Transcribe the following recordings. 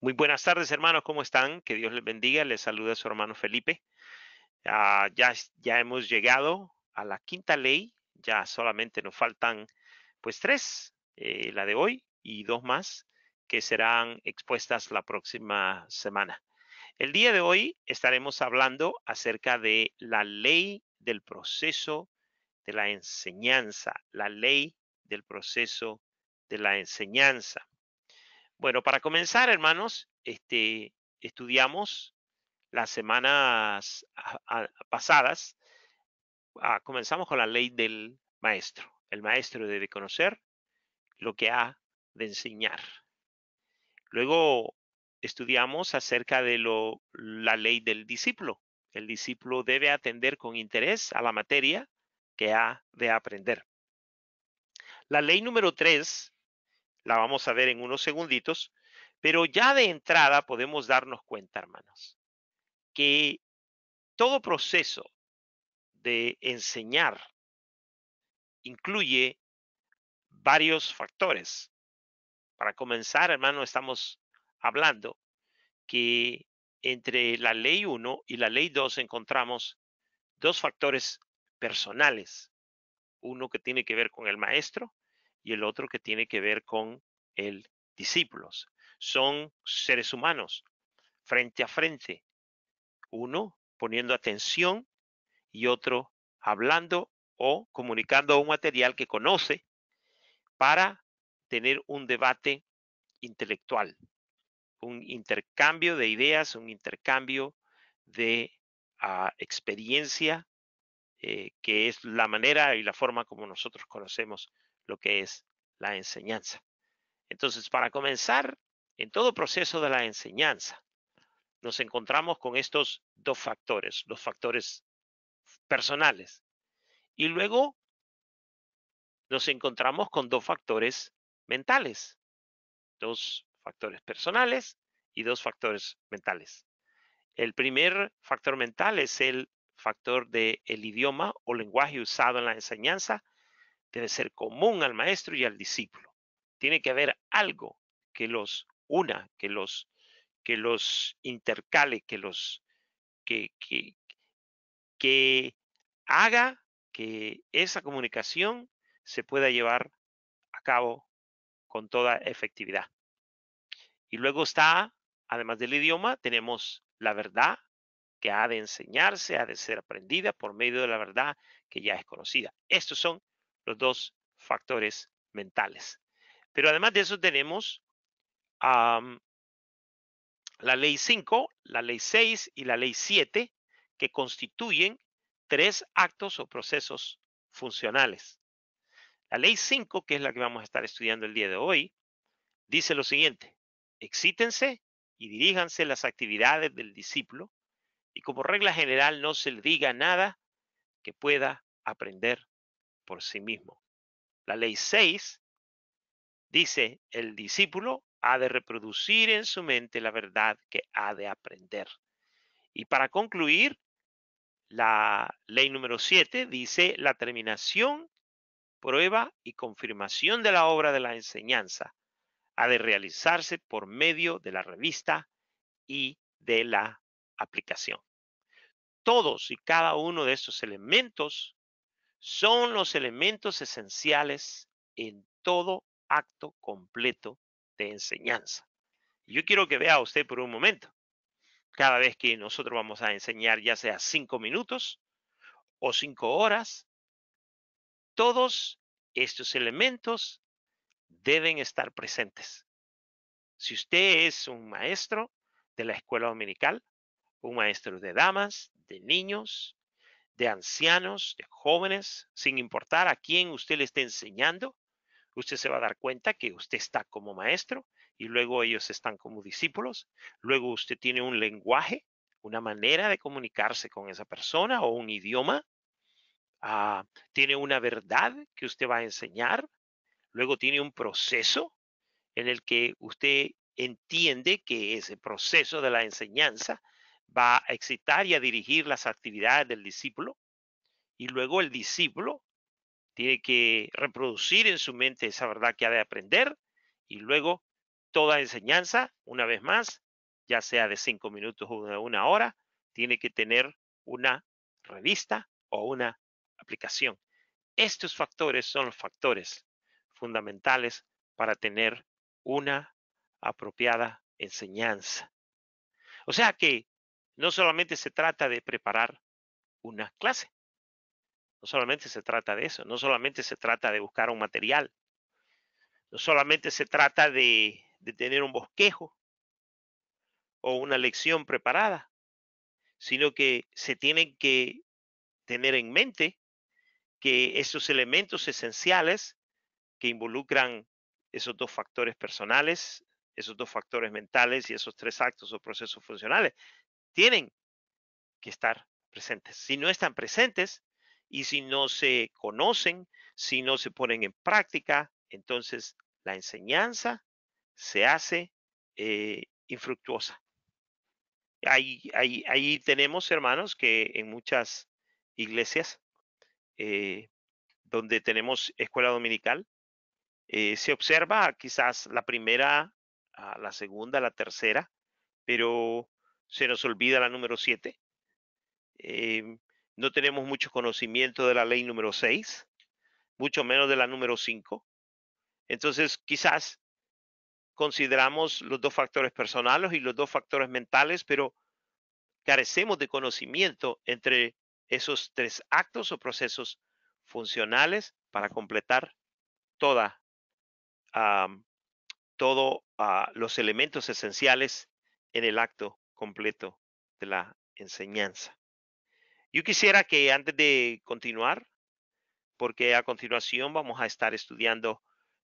Muy buenas tardes, hermanos, ¿cómo están? Que Dios les bendiga. Les saluda su hermano Felipe. Ya hemos llegado a la quinta ley. Ya solamente nos faltan, pues, tres, la de hoy y dos más que serán expuestas la próxima semana. El día de hoy estaremos hablando acerca de la ley del proceso de la enseñanza, la ley del proceso de la enseñanza. Bueno, para comenzar, hermanos, estudiamos las semanas pasadas. Comenzamos con la ley del maestro. El maestro debe conocer lo que ha de enseñar. Luego estudiamos acerca de la ley del discípulo. El discípulo debe atender con interés a la materia que ha de aprender. La ley número 3 la vamos a ver en unos segunditos, pero ya de entrada podemos darnos cuenta, hermanos, que todo proceso de enseñar incluye varios factores. Para comenzar, hermano, estamos hablando que entre la ley uno y la ley 2 encontramos dos factores personales, uno que tiene que ver con el maestro y el otro que tiene que ver con el discípulo. Son seres humanos frente a frente, uno poniendo atención y otro hablando o comunicando un material que conoce para tener un debate intelectual, un intercambio de ideas, un intercambio de experiencia, que es la manera y la forma como nosotros conocemos lo que es la enseñanza. Entonces, para comenzar, en todo proceso de la enseñanza, nos encontramos con estos dos factores, los factores personales. Y luego nos encontramos con dos factores mentales, dos factores personales y dos factores mentales. El primer factor mental es el factor del idioma o lenguaje usado en la enseñanza. Debe ser común al maestro y al discípulo. Tiene que haber algo que los una, que los intercale, que, que, que haga que esa comunicación se pueda llevar a cabo con toda efectividad. Y luego está, además del idioma, tenemos la verdad que ha de enseñarse, ha de ser aprendida por medio de la verdad que ya es conocida. Estos son los dos factores mentales. Pero además de eso tenemos um, la ley 5, la ley 6 y la ley 7, que constituyen tres actos o procesos funcionales. La ley 5, que es la que vamos a estar estudiando el día de hoy, dice lo siguiente: excítense y diríjanse las actividades del discípulo, y como regla general no se le diga nada que pueda aprender por sí mismo. La ley 6 dice: el discípulo ha de reproducir en su mente la verdad que ha de aprender. Y para concluir, la ley número 7 dice: la terminación, prueba y confirmación de la obra de la enseñanza ha de realizarse por medio de la revista y de la aplicación. Todos y cada uno de estos elementos son los elementos esenciales en todo acto completo de enseñanza. Yo quiero que vea usted por un momento, cada vez que nosotros vamos a enseñar, ya sea 5 minutos o 5 horas, todos estos elementos deben estar presentes. Si usted es un maestro de la escuela dominical, un maestro de damas, de niños, de ancianos, de jóvenes, sin importar a quién usted le esté enseñando, usted se va a dar cuenta que usted está como maestro y luego ellos están como discípulos. Luego usted tiene un lenguaje, una manera de comunicarse con esa persona o un idioma. Tiene una verdad que usted va a enseñar. Luego tiene un proceso en el que usted entiende que ese proceso de la enseñanza va a excitar y a dirigir las actividades del discípulo. Y luego el discípulo tiene que reproducir en su mente esa verdad que ha de aprender y luego toda enseñanza, una vez más, ya sea de 5 minutos o de 1 hora, tiene que tener una revista o una aplicación. Estos factores son los factores fundamentales para tener una apropiada enseñanza. O sea que no solamente se trata de preparar una clase, no solamente se trata de eso, no solamente se trata de buscar un material, no solamente se trata de tener un bosquejo o una lección preparada, sino que se tienen que tener en mente que esos elementos esenciales que involucran esos dos factores personales, esos dos factores mentales y esos tres actos o procesos funcionales, tienen que estar presentes. Si no están presentes y si no se conocen, si no se ponen en práctica, entonces la enseñanza se hace infructuosa. Ahí tenemos, hermanos, que en muchas iglesias eh, donde tenemos escuela dominical, se observa quizás la primera, la segunda, la tercera, pero se nos olvida la número 7. No tenemos mucho conocimiento de la ley número 6, mucho menos de la número 5. Entonces, quizás consideramos los dos factores personales y los dos factores mentales, pero carecemos de conocimiento entre esos tres actos o procesos funcionales para completar toda, am, todo los elementos esenciales en el acto completo de la enseñanza. Yo quisiera que antes de continuar, porque a continuación vamos a estar estudiando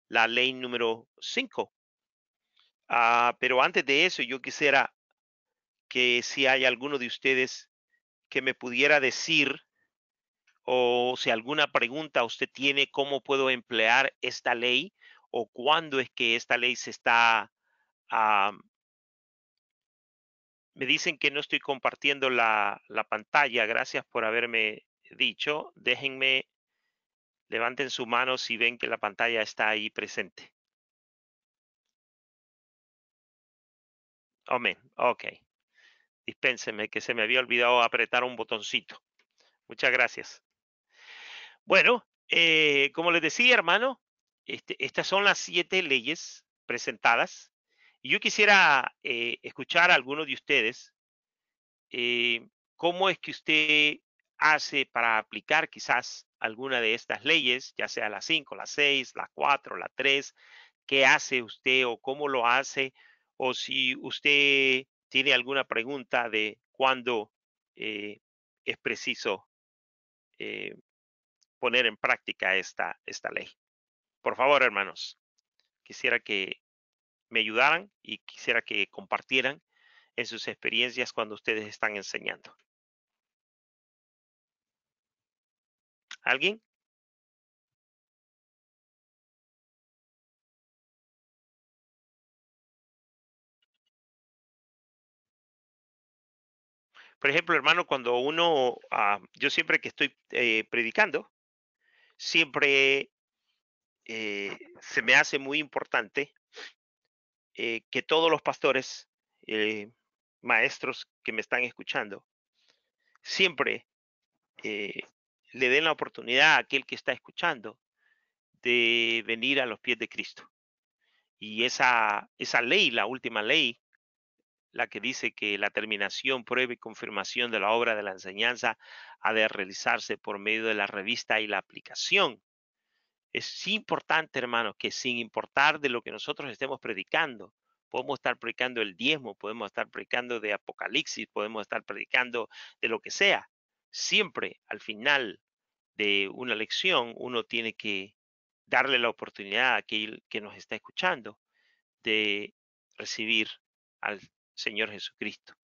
la ley número 5, pero antes de eso yo quisiera que si hay alguno de ustedes que me pudiera decir o si alguna pregunta usted tiene, cómo puedo emplear esta ley o cuándo es que esta ley se está. ah, Me dicen que no estoy compartiendo la pantalla. Gracias por haberme dicho. Déjenme, levanten su mano si ven que la pantalla está ahí presente. Amén. Ok. Dispénsenme que se me había olvidado apretar un botoncito. Muchas gracias. Bueno, como les decía, hermano, estas son las 7 leyes presentadas. Y yo quisiera escuchar a algunos de ustedes cómo es que usted hace para aplicar quizás alguna de estas leyes, ya sea la 5, la 6, la 4, la 3. ¿Qué hace usted o cómo lo hace? O si usted tiene alguna pregunta de cuándo es preciso eh, poner en práctica esta ley. Por favor, hermanos, quisiera que me ayudaran y quisiera que compartieran en sus experiencias cuando ustedes están enseñando. ¿Alguien? Por ejemplo, hermano, cuando uno, yo siempre que estoy predicando, siempre se me hace muy importante que todos los pastores, eh, maestros que me están escuchando, siempre eh, le den la oportunidad a aquel que está escuchando de venir a los pies de Cristo. Y esa ley, la última ley, la que dice que la terminación, prueba y confirmación de la obra de la enseñanza ha de realizarse por medio de la revista y la aplicación. Es importante, hermanos, que sin importar de lo que nosotros estemos predicando, podemos estar predicando el diezmo, podemos estar predicando de Apocalipsis, podemos estar predicando de lo que sea. Siempre al final de una lección, uno tiene que darle la oportunidad a aquel que nos está escuchando de recibir al Señor Jesucristo.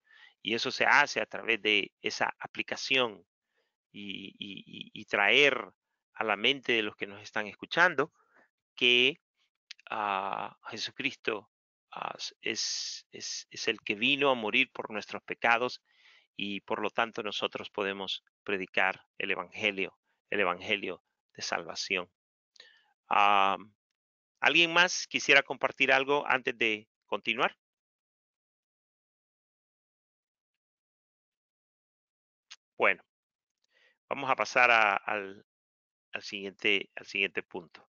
Y eso se hace a través de esa aplicación y traer a la mente de los que nos están escuchando que Jesucristo es el que vino a morir por nuestros pecados y por lo tanto nosotros podemos predicar el evangelio de salvación. Ah, ¿Alguien más quisiera compartir algo antes de continuar? Bueno, vamos a pasar al siguiente punto.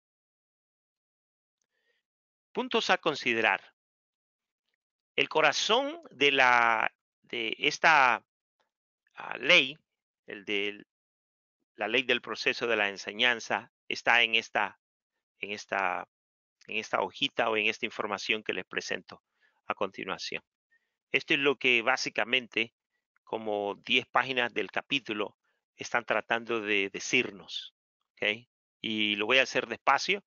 Puntos a considerar. El corazón de esta ley, el de la ley del proceso de la enseñanza, está en esta, en esta hojita o en esta información que les presento a continuación. Esto es lo que básicamente, como 10 páginas del capítulo, están tratando de decirnos. ¿Ok? Y lo voy a hacer despacio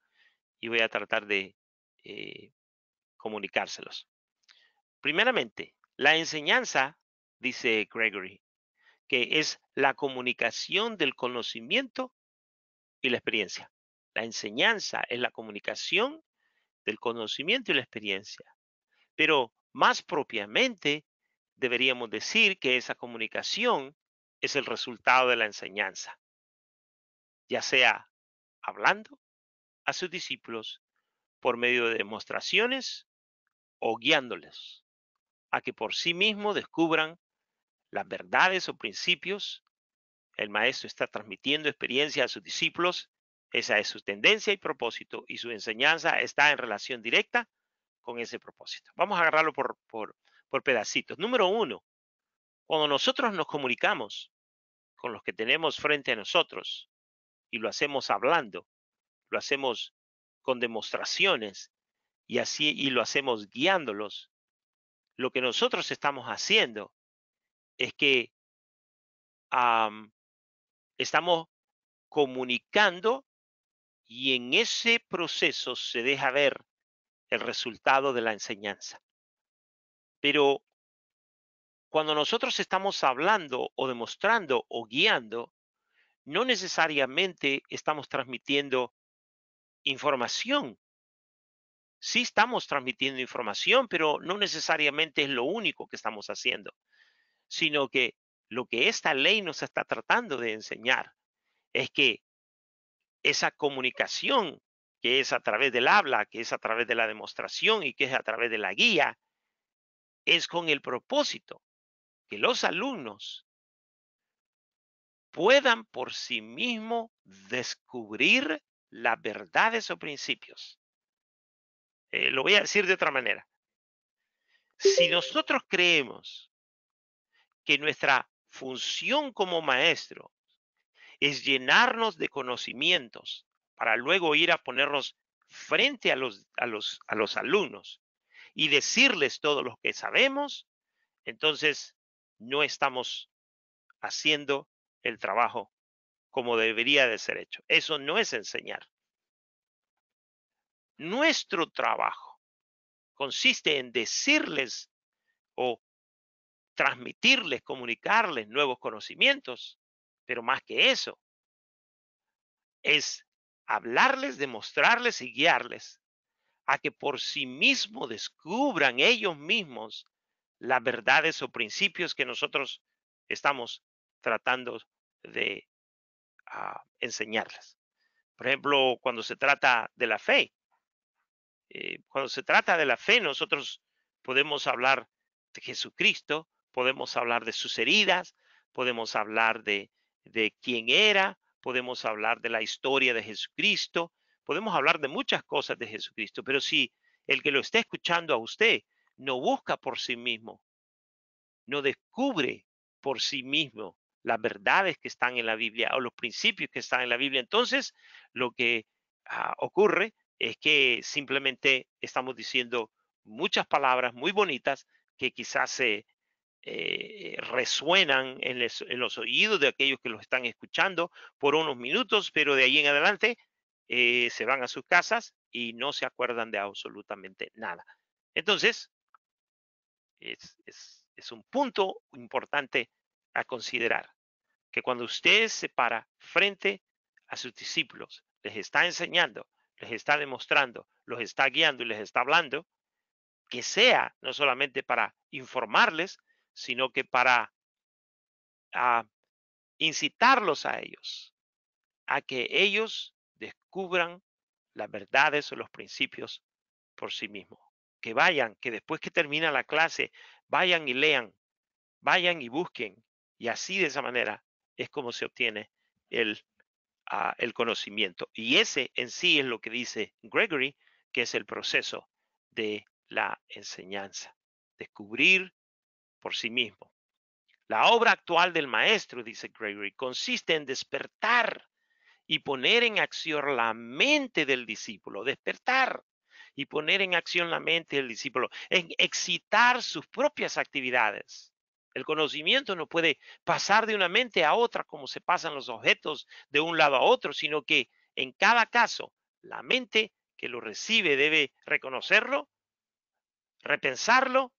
y voy a tratar de eh, comunicárselos. Primeramente, la enseñanza, dice Gregory, que es la comunicación del conocimiento y la experiencia. La enseñanza es la comunicación del conocimiento y la experiencia. Pero más propiamente, deberíamos decir que esa comunicación es el resultado de la enseñanza, ya sea hablando a sus discípulos por medio de demostraciones o guiándoles a que por sí mismos descubran las verdades o principios. El maestro está transmitiendo experiencia a sus discípulos. Esa es su tendencia y propósito, y su enseñanza está en relación directa con ese propósito. Vamos a agarrarlo por pedacitos. Número uno, cuando nosotros nos comunicamos con los que tenemos frente a nosotros y lo hacemos hablando, lo hacemos con demostraciones y lo hacemos guiándolos, lo que nosotros estamos haciendo es que am, estamos comunicando, y en ese proceso se deja ver el resultado de la enseñanza. Pero cuando nosotros estamos hablando o demostrando o guiando, no necesariamente estamos transmitiendo información. Sí estamos transmitiendo información, pero no necesariamente es lo único que estamos haciendo, sino que lo que esta ley nos está tratando de enseñar es que esa comunicación, que es a través del habla, que es a través de la demostración y que es a través de la guía, es con el propósito que los alumnos puedan por sí mismos descubrir las verdades o principios. Lo voy a decir de otra manera. Si nosotros creemos que nuestra función como maestro es llenarnos de conocimientos para luego ir a ponernos frente a los alumnos y decirles todo lo que sabemos, entonces no estamos haciendo el trabajo como debería de ser hecho. Eso no es enseñar. Nuestro trabajo consiste en decirles o transmitirles, comunicarles nuevos conocimientos, pero más que eso, es hablarles, demostrarles y guiarles a que por sí mismos descubran ellos mismos las verdades o principios que nosotros estamos tratando de enseñarles. Por ejemplo, cuando se trata de la fe, nosotros podemos hablar de Jesucristo, podemos hablar de sus heridas, podemos hablar de quién era, podemos hablar de la historia de Jesucristo, podemos hablar de muchas cosas de Jesucristo, pero si el que lo está escuchando a usted no busca por sí mismo, no descubre por sí mismo las verdades que están en la Biblia o los principios que están en la Biblia, entonces lo que ocurre es que simplemente estamos diciendo muchas palabras muy bonitas que quizás se resuenan en los oídos de aquellos que los están escuchando por unos minutos, pero de ahí en adelante se van a sus casas y no se acuerdan de absolutamente nada. Entonces, es un punto importante a considerar, que cuando usted se para frente a sus discípulos, les está enseñando, les está demostrando, los está guiando y les está hablando, que sea no solamente para informarles, sino que para ah, incitarlos a ellos, a que ellos descubran las verdades o los principios por sí mismos. que vayan, que después que termina la clase, vayan y lean, vayan y busquen. Y así de esa manera es como se obtiene el, el conocimiento. Y ese en sí es lo que dice Gregory, que es el proceso de la enseñanza. Descubrir por sí mismo. La obra actual del maestro, dice Gregory, consiste en despertar y poner en acción la mente del discípulo, despertar y poner en acción la mente del discípulo, en excitar sus propias actividades. El conocimiento no puede pasar de una mente a otra como se pasan los objetos de un lado a otro, sino que en cada caso la mente que lo recibe debe reconocerlo, repensarlo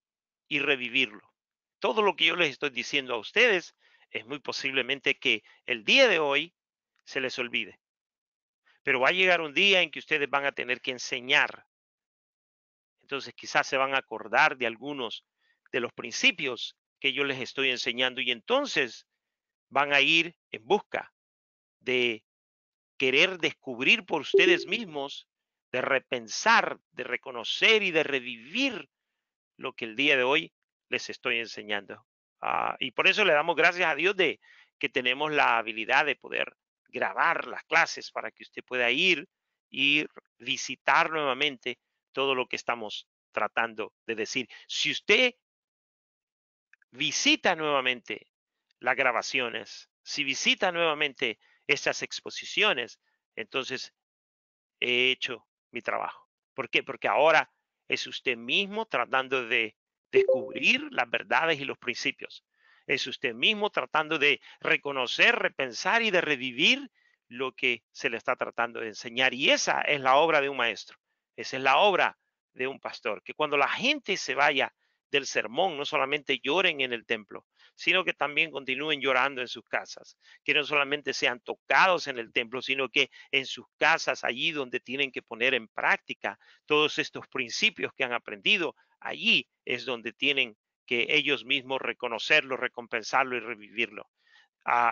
y revivirlo. Todo lo que yo les estoy diciendo a ustedes es muy posiblemente que el día de hoy se les olvide, pero va a llegar un día en que ustedes van a tener que enseñar. Entonces quizás se van a acordar de algunos de los principios que yo les estoy enseñando y entonces van a ir en busca de querer descubrir por ustedes mismos, de repensar, de reconocer y de revivir lo que el día de hoy les estoy enseñando. Y por eso le damos gracias a Dios de que tenemos la habilidad de poder grabar las clases para que usted pueda ir y visitar nuevamente todo lo que estamos tratando de decir. Si usted visita nuevamente las grabaciones, si visita nuevamente estas exposiciones, entonces he hecho mi trabajo. ¿Por qué? Porque ahora es usted mismo tratando de descubrir las verdades y los principios. Es usted mismo tratando de reconocer, repensar y de revivir lo que se le está tratando de enseñar. Y esa es la obra de un maestro. Esa es la obra de un pastor. Que cuando la gente se vaya del sermón, no solamente lloren en el templo, sino que también continúen llorando en sus casas. Que no solamente sean tocados en el templo, sino que en sus casas, allí donde tienen que poner en práctica todos estos principios que han aprendido, allí es donde tienen que ellos mismos reconocerlo, recompensarlo y revivirlo.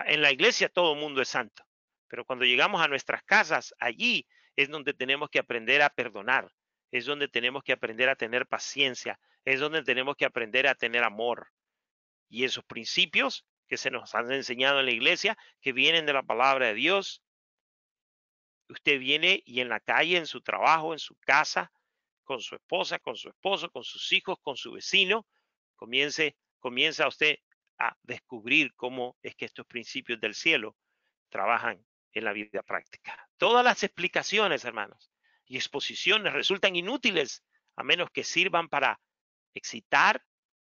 En la iglesia todo el mundo es santo, pero cuando llegamos a nuestras casas, allí es donde tenemos que aprender a perdonar, es donde tenemos que aprender a tener paciencia, es donde tenemos que aprender a tener amor. Y esos principios que se nos han enseñado en la iglesia, que vienen de la palabra de Dios, usted viene y en la calle, en su trabajo, en su casa, con su esposa, con su esposo, con sus hijos, con su vecino, comienza usted a descubrir cómo es que estos principios del cielo trabajan en la vida práctica. Todas las explicaciones, hermanos, y exposiciones resultan inútiles a menos que sirvan para excitar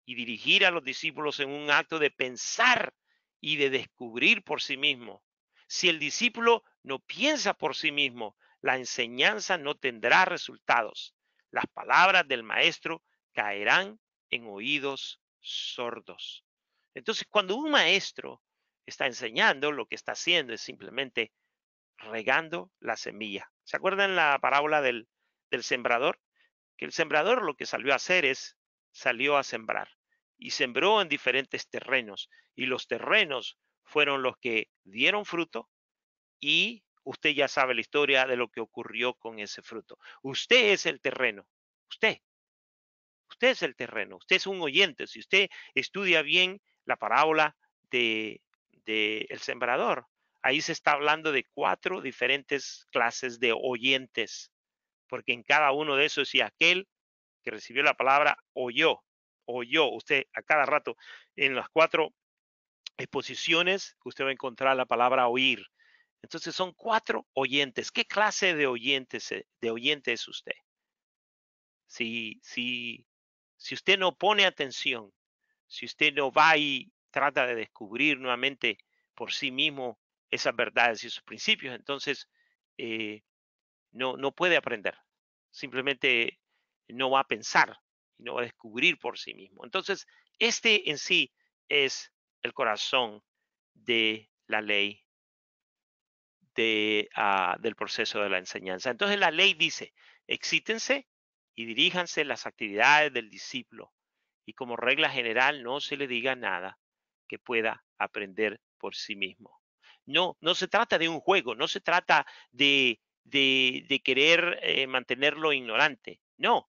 y dirigir a los discípulos en un acto de pensar y de descubrir por sí mismo. Si el discípulo no piensa por sí mismo, la enseñanza no tendrá resultados. Las palabras del maestro caerán en oídos sordos. Entonces, cuando un maestro está enseñando, lo que está haciendo es simplemente regando la semilla. ¿Se acuerdan la parábola del sembrador? Que el sembrador lo que salió a hacer es, salió a sembrar y sembró en diferentes terrenos y los terrenos fueron los que dieron fruto y usted ya sabe la historia de lo que ocurrió con ese fruto. Usted es el terreno, usted, usted es el terreno, usted es un oyente. Si usted estudia bien la parábola de el sembrador, ahí se está hablando de 4 diferentes clases de oyentes, porque en cada uno de esos y aquel que recibió la palabra oyó usted a cada rato en las 4 exposiciones, usted va a encontrar la palabra oír. Entonces son 4 oyentes. ¿Qué clase de oyente es usted? Si usted no pone atención, si usted no va y trata de descubrir nuevamente por sí mismo esas verdades y esos principios, entonces eh, no puede aprender. Simplemente no va a pensar y no va a descubrir por sí mismo. Entonces, este en sí es el corazón de la ley del proceso de la enseñanza. Entonces, la ley dice, excítense y diríjanse las actividades del discípulo y como regla general no se le diga nada que pueda aprender por sí mismo. No se trata de un juego, no se trata de querer mantenerlo ignorante. No,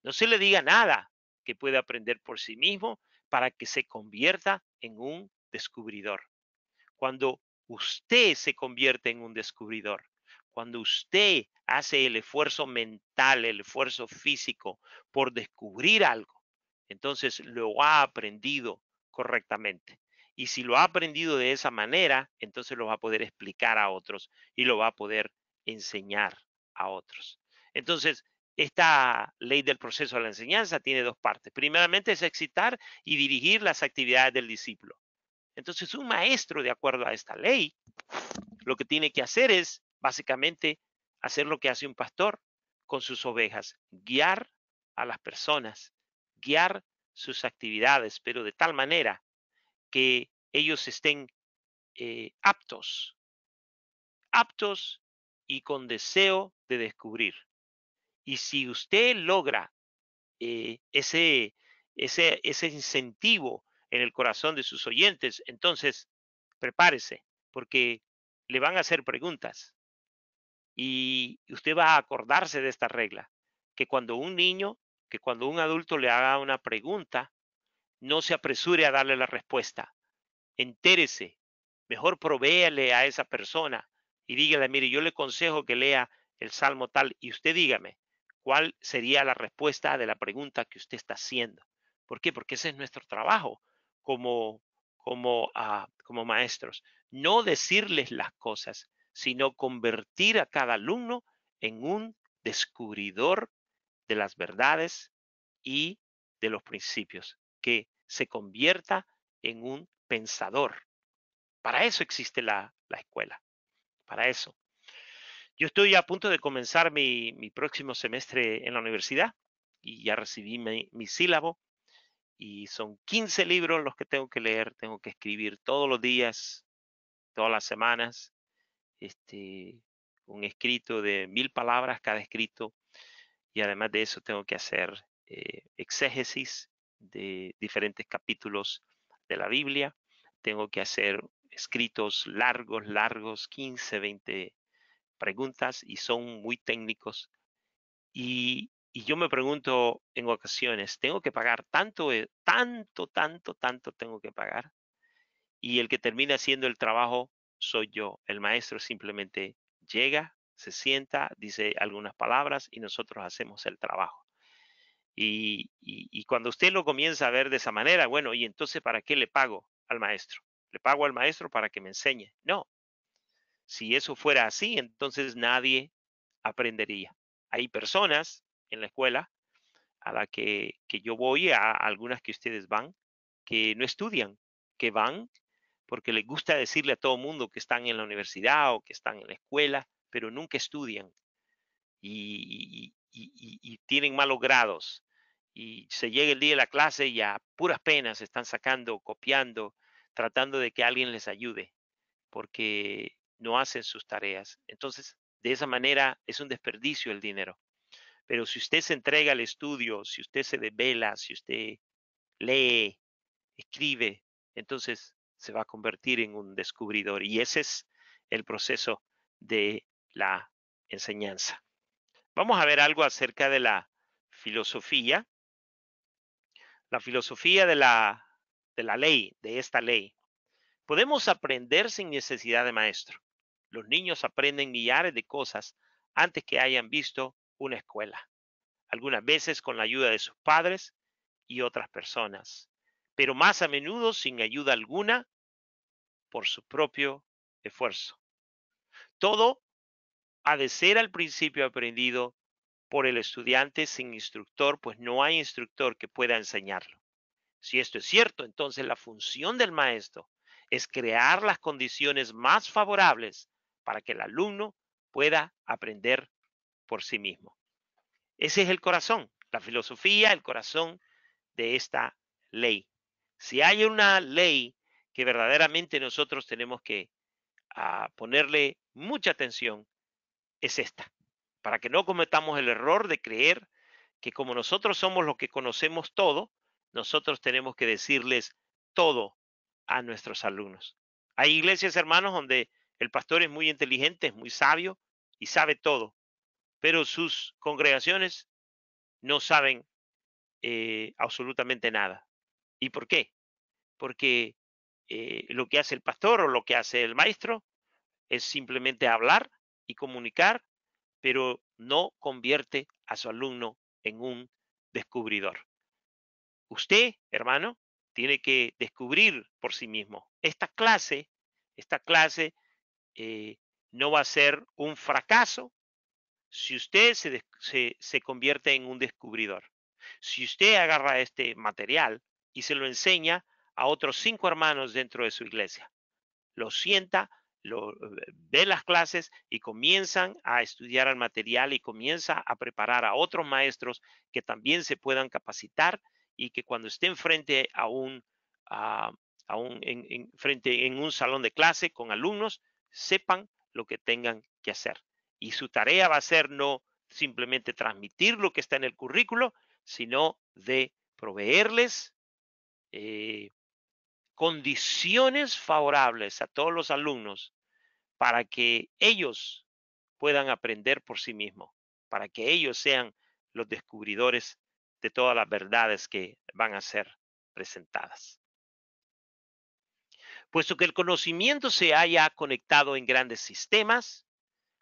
No se le diga nada que pueda aprender por sí mismo para que se convierta en un descubridor. Cuando usted se convierte en un descubridor, cuando usted hace el esfuerzo mental, el esfuerzo físico por descubrir algo, entonces lo ha aprendido correctamente. Y si lo ha aprendido de esa manera, entonces lo va a poder explicar a otros y lo va a poder enseñar a otros. Entonces, esta ley del proceso de la enseñanza tiene dos partes. Primeramente es excitar y dirigir las actividades del discípulo. Entonces, un maestro, de acuerdo a esta ley, lo que tiene que hacer es básicamente hacer lo que hace un pastor con sus ovejas, guiar a las personas, guiar sus actividades, pero de tal manera que ellos estén aptos, aptos y con deseo de descubrir. Y si usted logra ese, ese incentivo en el corazón de sus oyentes, entonces prepárese, porque le van a hacer preguntas y usted va a acordarse de esta regla, que cuando un niño, que cuando un adulto le haga una pregunta, no se apresure a darle la respuesta. Entérese, mejor provéale a esa persona y dígale, mire, yo le aconsejo que lea el Salmo tal y usted dígame cuál sería la respuesta de la pregunta que usted está haciendo. ¿Por qué? Porque ese es nuestro trabajo como, como maestros. No decirles las cosas, sino convertir a cada alumno en un descubridor de las verdades y de los principios, que se convierta en un pensador. Para eso existe la escuela, para eso. Yo estoy a punto de comenzar mi próximo semestre en la universidad y ya recibí mi sílabo y son 15 libros los que tengo que leer, tengo que escribir todos los días, todas las semanas, este, un escrito de 1000 palabras cada escrito y además de eso tengo que hacer exégesis de diferentes capítulos de la Biblia, tengo que hacer escritos largos, largos, 15, 20 preguntas y son muy técnicos. Y yo me pregunto en ocasiones, ¿tengo que pagar tanto, tanto tengo que pagar? Y el que termina haciendo el trabajo soy yo. El maestro simplemente llega, se sienta, dice algunas palabras y nosotros hacemos el trabajo. Y cuando usted lo comienza a ver de esa manera, bueno, ¿y entonces para qué le pago al maestro? ¿Le pago al maestro para que me enseñe? No, si eso fuera así, entonces nadie aprendería. Hay personas en la escuela a la que yo voy, a algunas que ustedes van, que no estudian, que van porque les gusta decirle a todo mundo que están en la universidad o que están en la escuela, pero nunca estudian y tienen malos grados. Y se llega el día de la clase y a puras penas están sacando, copiando, tratando de que alguien les ayude, porque no hacen sus tareas. Entonces, de esa manera es un desperdicio el dinero. Pero si usted se entrega al estudio, si usted se desvela, si usted lee, escribe, entonces se va a convertir en un descubridor. Y ese es el proceso de la enseñanza. Vamos a ver algo acerca de la filosofía de la ley, de esta ley. Podemos aprender sin necesidad de maestro. Los niños aprenden millares de cosas antes que hayan visto una escuela, algunas veces con la ayuda de sus padres y otras personas, pero más a menudo sin ayuda alguna por su propio esfuerzo. Todo ha de ser al principio aprendido por el estudiante sin instructor, pues no hay instructor que pueda enseñarlo. Si esto es cierto, entonces la función del maestro es crear las condiciones más favorables para que el alumno pueda aprender por sí mismo. Ese es el corazón, la filosofía, el corazón de esta ley. Si hay una ley que verdaderamente nosotros tenemos que ponerle mucha atención, es esta, para que no cometamos el error de creer que como nosotros somos los que conocemos todo, nosotros tenemos que decirles todo a nuestros alumnos. Hay iglesias, hermanos, donde el pastor es muy inteligente, es muy sabio y sabe todo, pero sus congregaciones no saben absolutamente nada. ¿Y por qué? Porque lo que hace el pastor o lo que hace el maestro es simplemente hablar y comunicar, pero no convierte a su alumno en un descubridor. Usted, hermano, tiene que descubrir por sí mismo. Esta clase eh, no va a ser un fracaso si usted se convierte en un descubridor. Si usted agarra este material y se lo enseña a otros 5 hermanos dentro de su iglesia, lo sienta, ve las clases y comienzan a estudiar el material y comienza a preparar a otros maestros que también se puedan capacitar y que cuando estén frente a, frente en un salón de clase con alumnos, sepan lo que tengan que hacer. Y su tarea va a ser no simplemente transmitir lo que está en el currículo, sino de proveerles eh, condiciones favorables a todos los alumnos para que ellos puedan aprender por sí mismos, para que ellos sean los descubridores de todas las verdades que van a ser presentadas. Puesto que el conocimiento se haya conectado en grandes sistemas,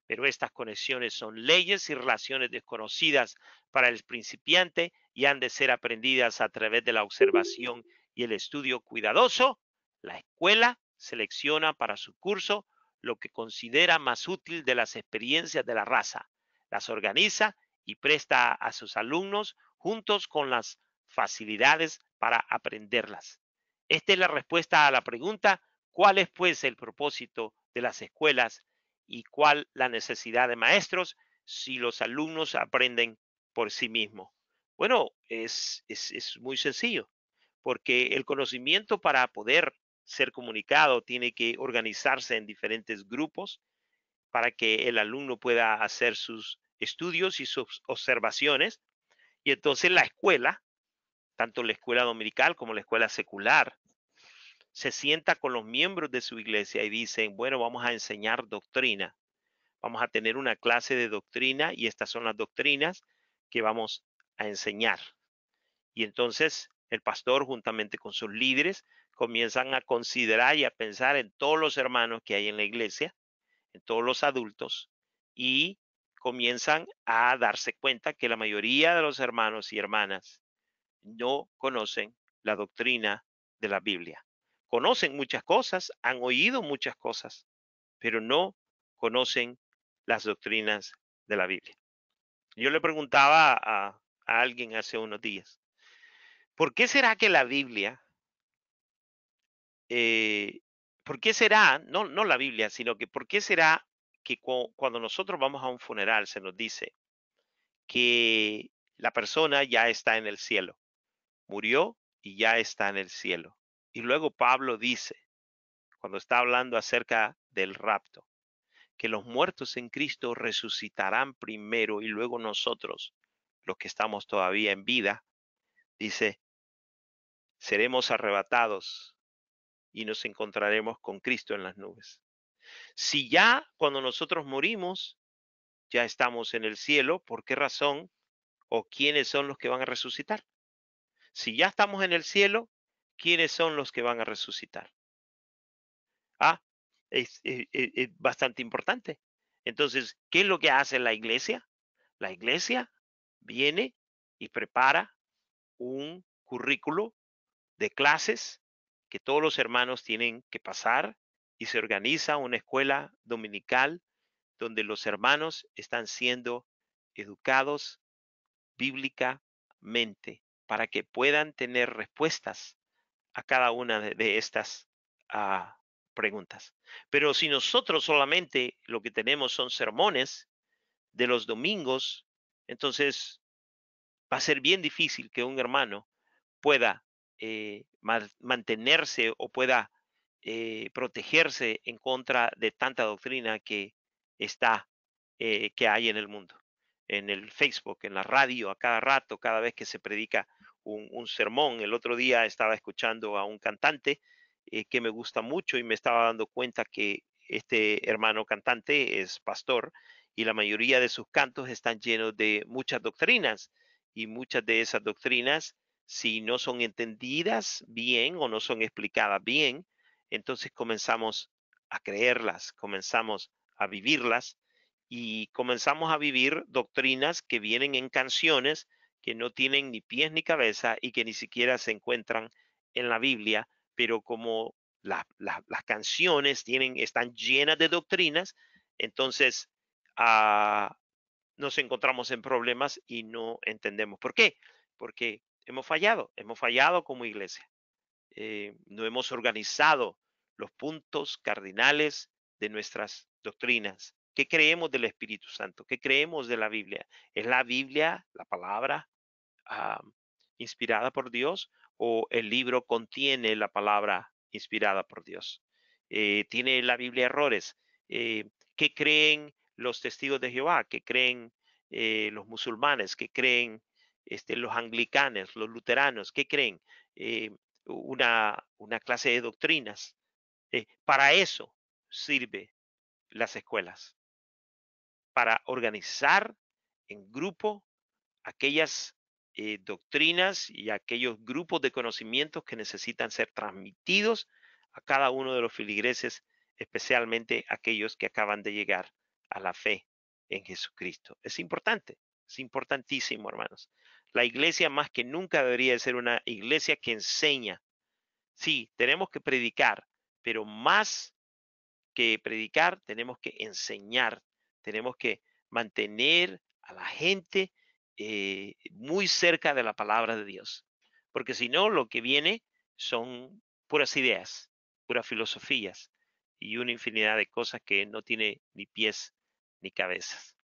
pero estas conexiones son leyes y relaciones desconocidas para el principiante y han de ser aprendidas a través de la observación y el estudio cuidadoso. La escuela selecciona para su curso lo que considera más útil de las experiencias de la raza, las organiza y presta a sus alumnos juntos con las facilidades para aprenderlas. Esta es la respuesta a la pregunta: ¿cuál es pues el propósito de las escuelas y cuál la necesidad de maestros si los alumnos aprenden por sí mismos? Bueno, es muy sencillo, porque el conocimiento para poder ser comunicado tiene que organizarse en diferentes grupos para que el alumno pueda hacer sus estudios y sus observaciones. Y entonces la escuela, tanto la escuela dominical como la escuela secular, se sienta con los miembros de su iglesia y dicen, bueno, vamos a enseñar doctrina. Vamos a tener una clase de doctrina y estas son las doctrinas que vamos a enseñar. Y entonces el pastor juntamente con sus líderes comienzan a considerar y a pensar en todos los hermanos que hay en la iglesia, en todos los adultos, y comienzan a darse cuenta que la mayoría de los hermanos y hermanas no conocen la doctrina de la Biblia. Conocen muchas cosas, han oído muchas cosas, pero no conocen las doctrinas de la Biblia. Yo le preguntaba a alguien hace unos días, ¿por qué será que la Biblia, eh, por qué será, no la Biblia, sino que por qué será que cuando nosotros vamos a un funeral se nos dice que la persona ya está en el cielo, murió y ya está en el cielo? Y luego Pablo dice, cuando está hablando acerca del rapto, que los muertos en Cristo resucitarán primero y luego nosotros, los que estamos todavía en vida, dice, seremos arrebatados y nos encontraremos con Cristo en las nubes. Si ya cuando nosotros morimos, ya estamos en el cielo, ¿por qué razón o quiénes son los que van a resucitar? Si ya estamos en el cielo, ¿quiénes son los que van a resucitar? Ah, es bastante importante. Entonces, ¿qué es lo que hace la iglesia? La iglesia viene y prepara un currículo de clases que todos los hermanos tienen que pasar y se organiza una escuela dominical donde los hermanos están siendo educados bíblicamente para que puedan tener respuestas a cada una de estas preguntas. Pero si nosotros solamente lo que tenemos son sermones de los domingos, entonces va a ser bien difícil que un hermano pueda mantenerse o pueda protegerse en contra de tanta doctrina que está, que hay en el mundo, en el Facebook, en la radio, a cada rato, cada vez que se predica un sermón. El otro día estaba escuchando a un cantante que me gusta mucho y me estaba dando cuenta que este hermano cantante es pastor y la mayoría de sus cantos están llenos de muchas doctrinas y muchas de esas doctrinas, si no son entendidas bien o no son explicadas bien, entonces comenzamos a creerlas, comenzamos a vivirlas y comenzamos a vivir doctrinas que vienen en canciones que no tienen ni pies ni cabeza y que ni siquiera se encuentran en la Biblia, pero como las canciones están llenas de doctrinas, entonces ah, nos encontramos en problemas y no entendemos. ¿Por qué? Porque hemos fallado como iglesia. No hemos organizado los puntos cardinales de nuestras doctrinas. ¿Qué creemos del Espíritu Santo? ¿Qué creemos de la Biblia? ¿Es la Biblia, la palabra ah, inspirada por Dios o el libro contiene la palabra inspirada por Dios? ¿Tiene la Biblia errores? ¿Qué creen los testigos de Jehová? ¿Qué creen los musulmanes? ¿Qué creen los anglicanos, los luteranos? ¿Qué creen? Eh, una clase de doctrinas. Para eso sirve las escuelas, para organizar en grupo aquellas doctrinas y aquellos grupos de conocimientos que necesitan ser transmitidos a cada uno de los feligreses, especialmente aquellos que acaban de llegar a la fe en Jesucristo. Es importante, es importantísimo, hermanos. La iglesia más que nunca debería ser una iglesia que enseña. Sí, tenemos que predicar, pero más que predicar, tenemos que enseñar, tenemos que mantener a la gente muy cerca de la palabra de Dios. Porque si no, lo que viene son puras ideas, puras filosofías y una infinidad de cosas que no tiene ni pies ni cabezas.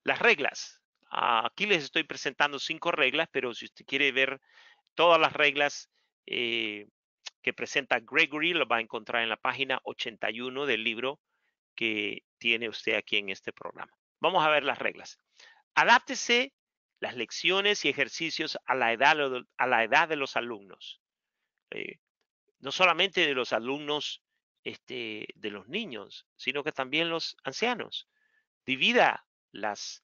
Las reglas. Aquí les estoy presentando 5 reglas, pero si usted quiere ver todas las reglas eh, que presenta Gregory, lo va a encontrar en la página 81 del libro que tiene usted aquí en este programa. Vamos a ver las reglas. Adáptese las lecciones y ejercicios a la edad de los alumnos. Eh, no solamente de los alumnos de los niños, sino que también los ancianos. Divida las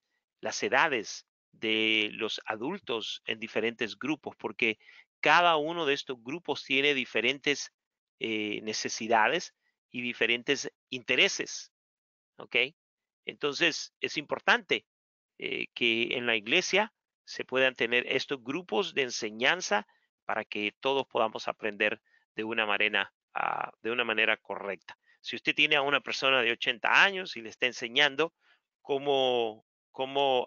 edades de los adultos en diferentes grupos, porque cada uno de estos grupos tiene diferentes necesidades y diferentes intereses. ¿Ok? Entonces, es importante que en la iglesia se puedan tener estos grupos de enseñanza para que todos podamos aprender de una manera correcta. Si usted tiene a una persona de 80 años y le está enseñando cómo, cómo,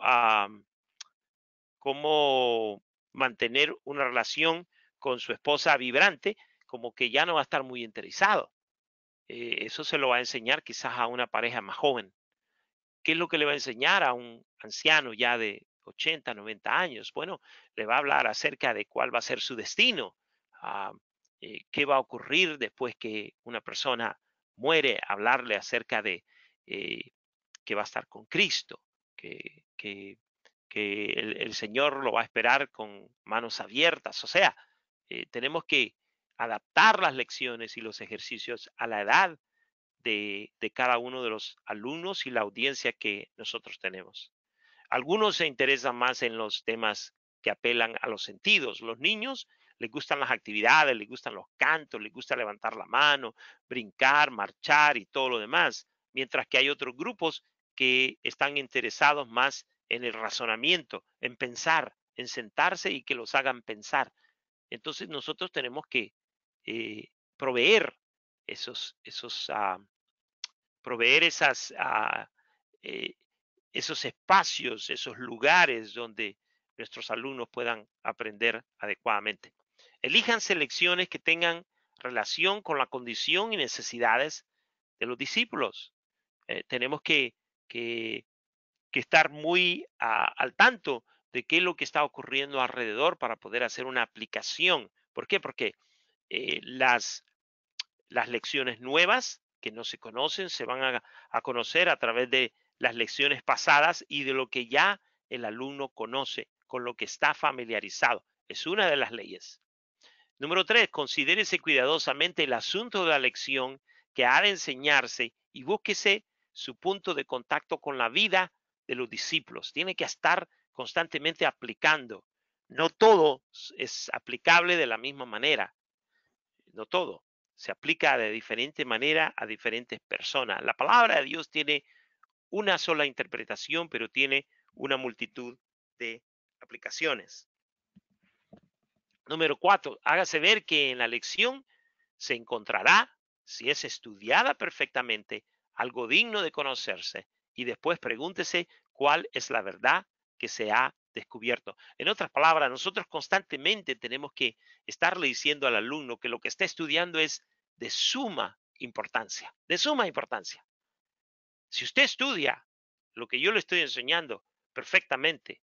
cómo mantener una relación con su esposa vibrante, como que ya no va a estar muy interesado. Eso se lo va a enseñar quizás a una pareja más joven. ¿Qué es lo que le va a enseñar a un anciano ya de 80, 90 años? Bueno, le va a hablar acerca de cuál va a ser su destino, ah, qué va a ocurrir después que una persona muere, hablarle acerca de eh, que va a estar con Cristo, que el Señor lo va a esperar con manos abiertas. O sea, tenemos que adaptar las lecciones y los ejercicios a la edad de cada uno de los alumnos y la audiencia que nosotros tenemos. Algunos se interesan más en los temas que apelan a los sentidos. Los niños les gustan las actividades, les gustan los cantos, les gusta levantar la mano, brincar, marchar y todo lo demás, mientras que hay otros grupos que están interesados más en el razonamiento, en pensar, en sentarse y que los hagan pensar. Entonces nosotros tenemos que proveer esos proveer eh, esos espacios, esos lugares donde nuestros alumnos puedan aprender adecuadamente. Elijan selecciones que tengan relación con la condición y necesidades de los discípulos. Tenemos que, que estar muy al tanto de qué es lo que está ocurriendo alrededor para poder hacer una aplicación. ¿Por qué? Porque eh, las, las lecciones nuevas que no se conocen se van a conocer a través de las lecciones pasadas y de lo que ya el alumno conoce, con lo que está familiarizado. Es una de las leyes. Número 3, considérese cuidadosamente el asunto de la lección que ha de enseñarse y búsquese su punto de contacto con la vida de los discípulos. Tiene que estar constantemente aplicando. No todo es aplicable de la misma manera, no todo. Se aplica de diferente manera a diferentes personas. La palabra de Dios tiene una sola interpretación, pero tiene una multitud de aplicaciones. Número 4, hágase ver que en la lección se encontrará, si es estudiada perfectamente, algo digno de conocerse y después pregúntese cuál es la verdad que se ha descubierto. En otras palabras, nosotros constantemente tenemos que estarle diciendo al alumno que lo que está estudiando es de suma importancia, de suma importancia. Si usted estudia lo que yo le estoy enseñando perfectamente,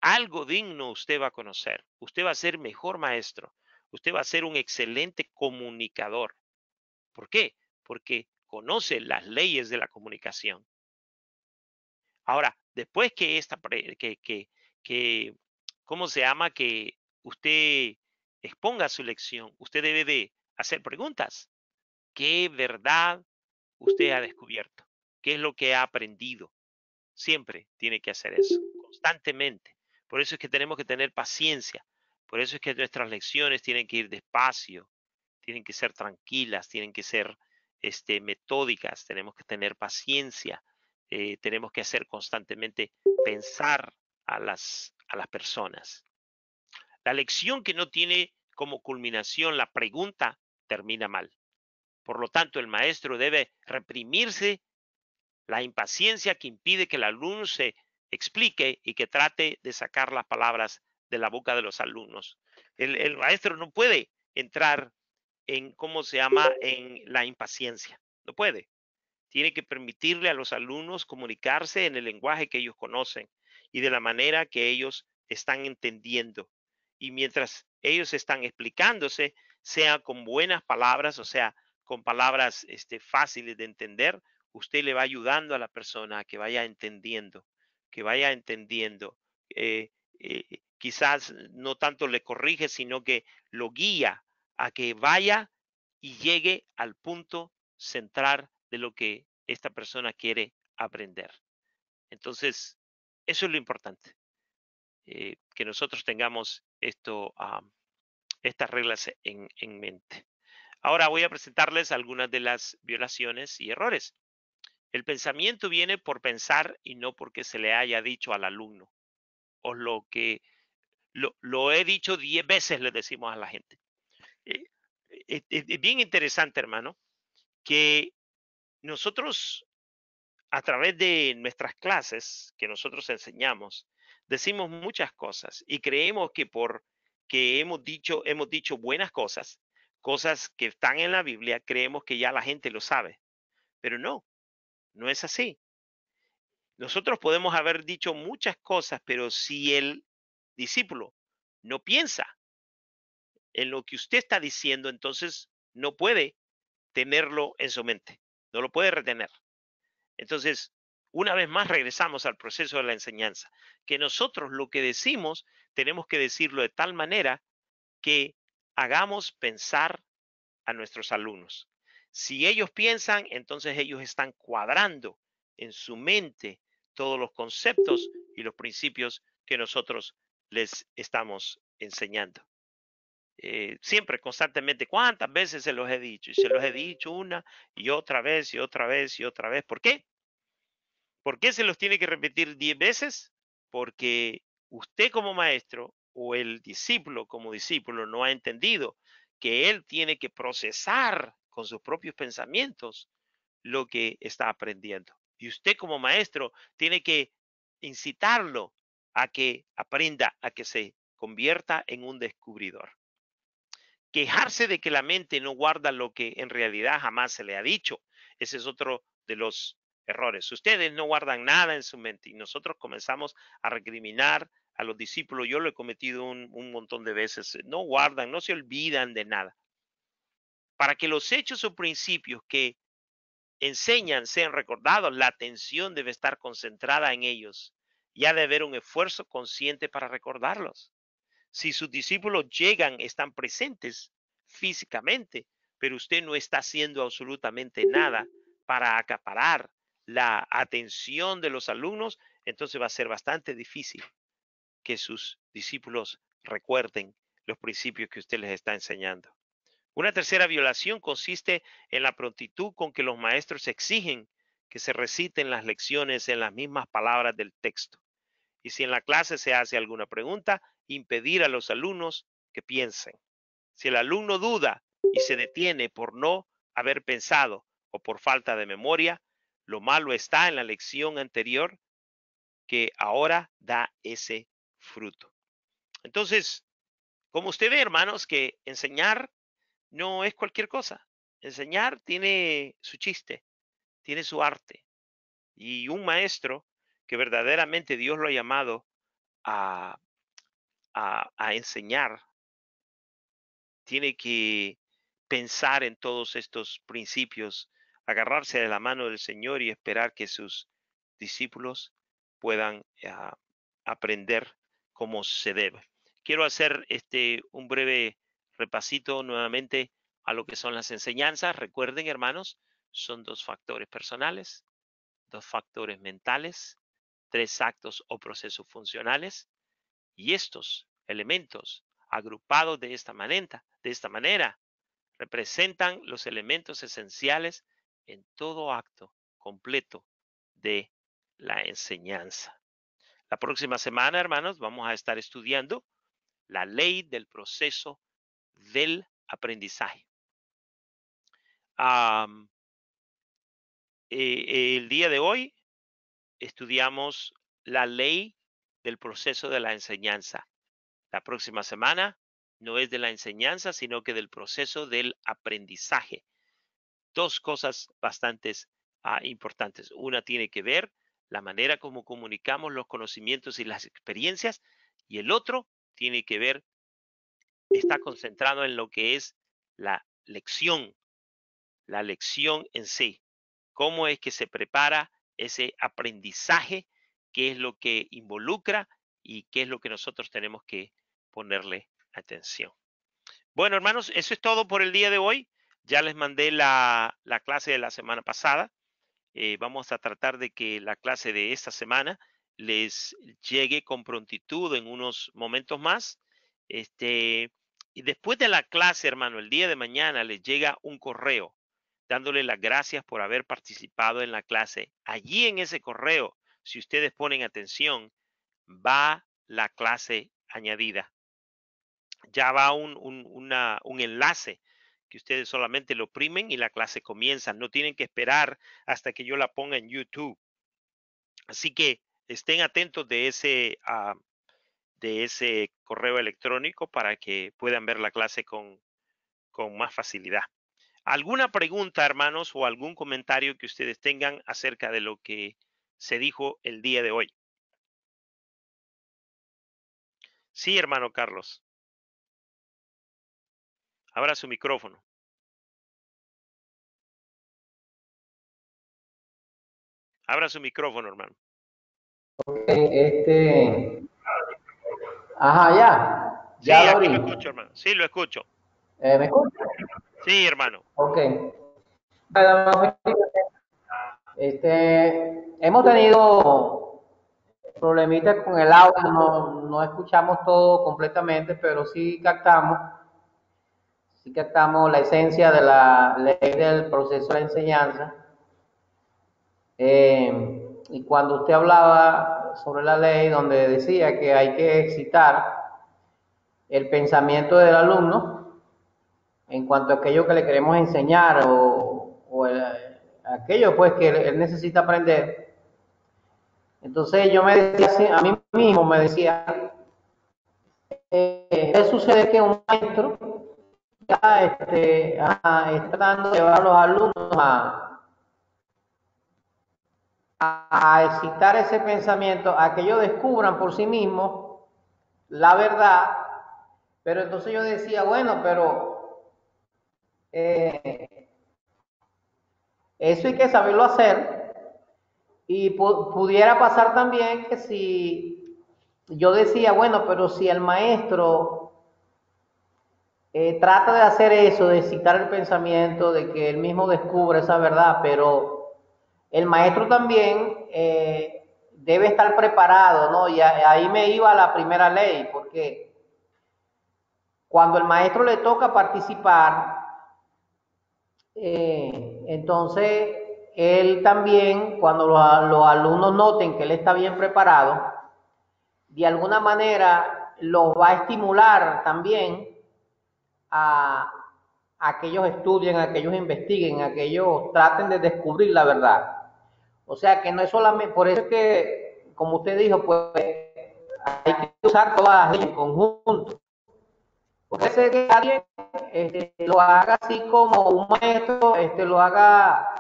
algo digno usted va a conocer. Usted va a ser mejor maestro. Usted va a ser un excelente comunicador. ¿Por qué? Porque conoce las leyes de la comunicación. Ahora, después que que, ¿cómo se llama? Que usted exponga su lección, usted debe de hacer preguntas. ¿Qué verdad usted ha descubierto? ¿Qué es lo que ha aprendido? Siempre tiene que hacer eso, constantemente. Por eso es que tenemos que tener paciencia. Por eso es que nuestras lecciones tienen que ir despacio, tienen que ser tranquilas, tienen que ser metódicas, tenemos que tener paciencia, tenemos que hacer constantemente pensar a las personas. La lección que no tiene como culminación la pregunta termina mal. Por lo tanto, el maestro debe reprimirse la impaciencia que impide que el alumno se explique y que trate de sacar las palabras de la boca de los alumnos. El maestro no puede entrar en, ¿cómo se llama?, en la impaciencia. No puede. Tiene que permitirle a los alumnos comunicarse en el lenguaje que ellos conocen y de la manera que ellos están entendiendo. Y mientras ellos están explicándose, sea con buenas palabras, o sea, con palabras fáciles de entender, usted le va ayudando a la persona a que vaya entendiendo, que vaya entendiendo. Eh, Quizás no tanto le corrige, sino que lo guía a que vaya y llegue al punto central de lo que esta persona quiere aprender. Entonces, eso es lo importante, que nosotros tengamos estas reglas en mente. Ahora voy a presentarles algunas de las violaciones y errores. El pensamiento viene por pensar y no porque se le haya dicho al alumno. O lo he dicho 10 veces, le decimos a la gente. Eh, es bien interesante, hermano, que nosotros a través de nuestras clases que nosotros enseñamos, decimos muchas cosas y creemos que por que hemos dicho buenas cosas, cosas que están en la Biblia, creemos que ya la gente lo sabe. Pero no, no es así. Nosotros podemos haber dicho muchas cosas, pero si el discípulo no piensa en lo que usted está diciendo, entonces no puede tenerlo en su mente, no lo puede retener. Entonces, una vez más regresamos al proceso de la enseñanza, que nosotros lo que decimos tenemos que decirlo de tal manera que hagamos pensar a nuestros alumnos. Si ellos piensan, entonces ellos están cuadrando en su mente todos los conceptos y los principios que nosotros les estamos enseñando. Siempre, constantemente, ¿cuántas veces se los he dicho? Y se los he dicho una y otra vez y otra vez y otra vez. ¿Por qué? ¿Por qué se los tiene que repetir 10 veces? Porque usted como maestro o el discípulo como discípulo no ha entendido que él tiene que procesar con sus propios pensamientos lo que está aprendiendo. Y usted como maestro tiene que incitarlo a que aprenda, a que se convierta en un descubridor. Quejarse de que la mente no guarda lo que en realidad jamás se le ha dicho. Ese es otro de los errores. Ustedes no guardan nada en su mente y nosotros comenzamos a recriminar a los discípulos. Yo lo he cometido un montón de veces. No guardan, no se olvidan de nada. Para que los hechos o principios que enseñan sean recordados, la atención debe estar concentrada en ellos y ha de haber un esfuerzo consciente para recordarlos. Si sus discípulos llegan, están presentes físicamente, pero usted no está haciendo absolutamente nada para acaparar la atención de los alumnos, entonces va a ser bastante difícil que sus discípulos recuerden los principios que usted les está enseñando. Una tercera violación consiste en la prontitud con que los maestros exigen que se reciten las lecciones en las mismas palabras del texto. Y si en la clase se hace alguna pregunta, impedir a los alumnos que piensen. Si el alumno duda y se detiene por no haber pensado o por falta de memoria, lo malo está en la lección anterior que ahora da ese fruto. Entonces, como usted ve, hermanos, que enseñar no es cualquier cosa. Enseñar tiene su chiste, tiene su arte. Y un maestro que verdaderamente Dios lo ha llamado a, a enseñar, tiene que pensar en todos estos principios, agarrarse de la mano del Señor y esperar que sus discípulos puedan aprender como se debe. Quiero hacer un breve repasito nuevamente a lo que son las enseñanzas. Recuerden, hermanos, son 2 factores personales, 2 factores mentales, 3 actos o procesos funcionales, y estos elementos agrupados de esta manera representan los elementos esenciales en todo acto completo de la enseñanza. La próxima semana, hermanos, vamos a estar estudiando la ley del proceso del aprendizaje. El día de hoy estudiamos la ley del proceso de la enseñanza. La próxima semana no es de la enseñanza, sino que del proceso del aprendizaje. 2 cosas bastante importantes. Una tiene que ver la manera como comunicamos los conocimientos y las experiencias, y el otro tiene que ver, está concentrado en lo que es la lección en sí. Cómo es que se prepara ese aprendizaje, qué es lo que involucra y qué es lo que nosotros tenemos que ponerle atención. Bueno, hermanos, eso es todo por el día de hoy. Ya les mandé la clase de la semana pasada. Vamos a tratar de que la clase de esta semana les llegue con prontitud en unos momentos más. Y después de la clase, hermano, el día de mañana les llega un correo dándole las gracias por haber participado en la clase. Allí en ese correo, si ustedes ponen atención, va la clase añadida. Ya va un enlace que ustedes solamente lo oprimen y la clase comienza. No tienen que esperar hasta que yo la ponga en YouTube. Así que estén atentos de ese correo electrónico para que puedan ver la clase con más facilidad. ¿Alguna pregunta, hermanos, o algún comentario que ustedes tengan acerca de lo que se dijo el día de hoy? Sí, hermano Carlos. Abra su micrófono. Abra su micrófono, hermano. Ajá, ya. Sí, Ya lo aquí lo abrí. escucho, hermano. Sí, lo escucho. ¿Me escucha? Sí, hermano. Ok. Hemos tenido problemitas con el audio, no escuchamos todo completamente, pero sí captamos la esencia de la ley del proceso de enseñanza. Y cuando usted hablaba sobre la ley, donde decía que hay que excitar el pensamiento del alumno en cuanto a aquello que le queremos enseñar aquello pues que él necesita aprender. Entonces yo me decía, a mí mismo me decía, ¿qué sucede que un maestro ya está tratando de llevar a los alumnos a excitar ese pensamiento, a que ellos descubran por sí mismos la verdad? Pero entonces yo decía, bueno, pero eso hay que saberlo hacer. Y pudiera pasar también que si yo decía, bueno, pero si el maestro trata de hacer eso, de citar el pensamiento, de que él mismo descubra esa verdad, pero el maestro también debe estar preparado, ¿no? Y ahí me iba a la primera ley, porque cuando el maestro le toca participar, entonces él también, cuando los alumnos noten que él está bien preparado, de alguna manera los va a estimular también a que ellos estudien, a que ellos investiguen, a que ellos traten de descubrir la verdad. O sea que no es solamente, por eso es que, como usted dijo, pues hay que usar todas en conjunto. Puede ser que alguien lo haga así como un maestro lo haga,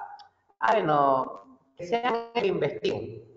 bueno, que sean que investiguen.